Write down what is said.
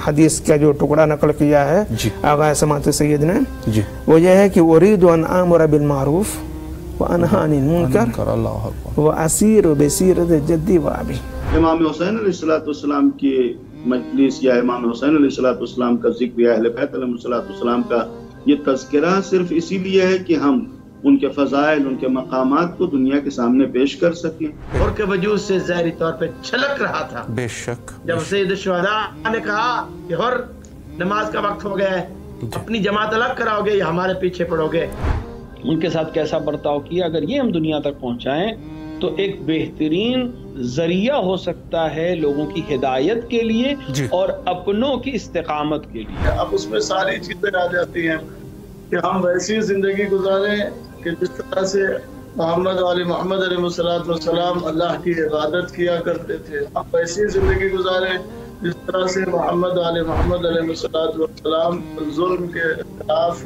حدیث کا جو ٹکڑا نقل کیا ہے آغا سماعت سید نے وہ یہ ہے کہ اریدو ان آمر بالمعروف وانہا عن المنکر واسیر بسیرت جدی و ابی۔ امام حسین علیہ السلام کی مجلس یا امام حسین علیہ السلام کا ذکر یا اہل بیت علیہ السلام کا یہ تذکرہ صرف اسی لیے ہے کہ ہم ان کے فضائل، ان کے مقامات کو دنیا کے سامنے پیش کر سکیں۔ اور کے وجود سے ظاہری طور پہ چھلک رہا تھا، بے شک، جب سید الشہداء نے کہا کہ ہر نماز کا وقت ہو گیا ہے، اپنی جماعت الگ کراؤ گے یا ہمارے پیچھے پڑو گے۔ ان کے ساتھ کیسا برتاؤ کیا، اگر یہ ہم دنیا تک پہنچائیں تو ایک بہترین ذریعہ ہو سکتا ہے لوگوں کی ہدایت کے لیے اور اپنوں کی استقامت کے لیے۔ اب اس میں ساری چیزیں آ جاتی ہیں کہ ہم ویسی زندگی گزاریں کہ جس طرح سے محمد علیہ السلام اللہ کی عبادت کیا کرتے تھے، ہم ویسی زندگی گزاریں جس طرح سے محمد علیہ السلام ظلم کے خلاف